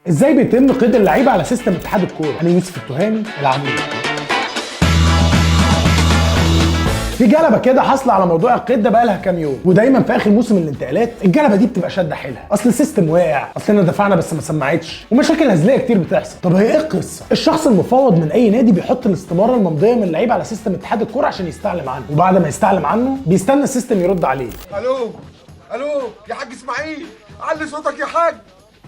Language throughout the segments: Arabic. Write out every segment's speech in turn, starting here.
ازاي بيتم قيد اللعيبه على سيستم اتحاد الكوره؟ انا يوسف التهامي العمود. في جلبه كده حاصله على موضوع القيد ده بقالها كام يوم، ودايما في اخر موسم الانتقالات الجلبه دي بتبقى شاده حيلها، اصل السيستم واقع، اصلنا دفعنا بس ما سمعتش، ومشاكل هزليه كتير بتحصل. طب هي ايه القصه؟ الشخص المفوض من اي نادي بيحط الاستماره الممضيه من اللعيبه على سيستم اتحاد الكوره عشان يستعلم عنه، وبعد ما يستعلم عنه بيستنى السيستم يرد عليه. الو يا حاج اسماعيل، علي صوتك يا حاج،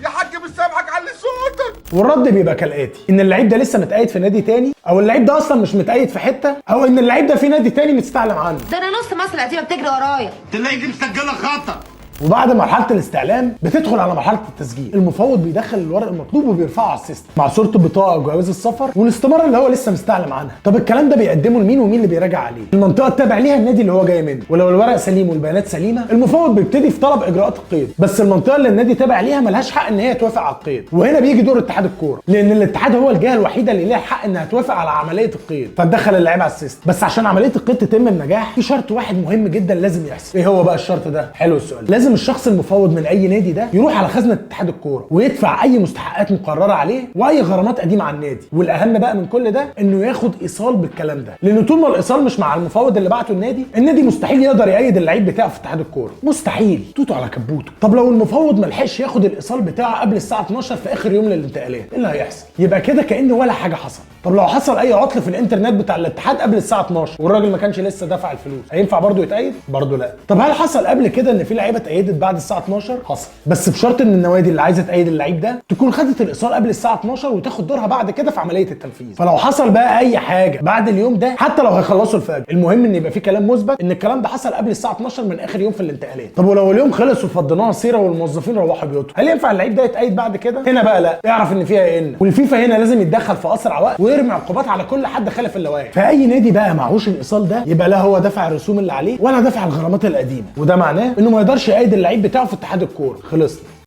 يا حاج مش سامعك، علي صوتك. والرد بيبقى كالاتي: ان اللعيب ده لسه متقيد في نادي تاني، او اللعيب ده اصلا مش متقيد في حته، او ان اللعيب ده في نادي تاني مستعلم عنه. ده انا نص مصر القديمه بتجري ورايا. تلاقي دي مسجله خطا. وبعد مرحله الاستعلام بتدخل على مرحله التسجيل. المفوض بيدخل الورق المطلوب وبيرفعه على السيستم مع صوره البطاقه وجواز السفر والاستماره اللي هو لسه مستعلم عنها. طب الكلام ده بيقدمه لمين ومين اللي بيراجع عليه؟ المنطقه التابع ليها النادي اللي هو جاي منه، ولو الورق سليم والبيانات سليمه المفوض بيبتدي في طلب اجراءات القيد، بس المنطقه اللي النادي تابع ليها ملهاش حق ان هي توافق على القيد. وهنا بيجي دور اتحاد الكوره، لان الاتحاد هو الجهه الوحيده اللي ليها حق انها توافق على عمليه القيد، فتدخل اللعيبه على السيستم. بس عشان عمليه القيد تتم بنجاح في شرط واحد مهم جدا لازم يحصل. ايه هو بقى الشرط ده؟ حلو السؤال. لازم الشخص المفوض من اي نادي ده يروح على خزنه اتحاد الكوره ويدفع اي مستحقات مقرره عليه واي غرامات قديمه على النادي، والاهم بقى من كل ده انه ياخد ايصال بالكلام ده، لان طول ما الايصال مش مع المفوض اللي بعته النادي مستحيل يقدر يأيد اللعيب بتاعه في اتحاد الكوره، مستحيل، توتو على كبوته. طب لو المفوض ما لحقش ياخد الايصال بتاعه قبل الساعه 12 في اخر يوم للانتقالات، ايه اللي هيحصل؟ يبقى كده كأن ولا حاجه حصل. طب لو حصل اي عطل في الانترنت بتاع الاتحاد قبل الساعه 12 والراجل ما كانش لسه دفع الفلوس، هينفع برضه يتأيد؟ برضه لا. طب هل حصل قبل كده ان في لعيبه اتأيدت بعد الساعه 12؟ حصل، بس بشرط ان النوادي اللي عايزه تأيد اللعيب ده تكون خدت الايصال قبل الساعه 12 وتاخد دورها بعد كده في عمليه التنفيذ. فلو حصل بقى اي حاجه بعد اليوم ده، حتى لو هيخلصوا الفجر، المهم ان يبقى في كلام مثبت ان الكلام ده حصل قبل الساعه 12 من اخر يوم في الانتقالات. طب ولو اليوم خلص وفضيناها سيره والموظفين روحوا بيوتهم، هل ينفع اللعيب ده يتأيد بعد كده؟ هنا بقى لا، اعرف ان فيها ان، والفيفا هنا لازم يتدخل في اسرع وقت ويرمي عقوبات على كل حد خالف اللوائح. فاي نادي بقى معهوش الايصال ده يبقى لا هو دفع الرسوم اللي عليه ولا دفع الغرامات القديمه، وده معناه انه ما يقدرش يأيد اللعيب بتاعه في اتحاد الكوره. خلصنا.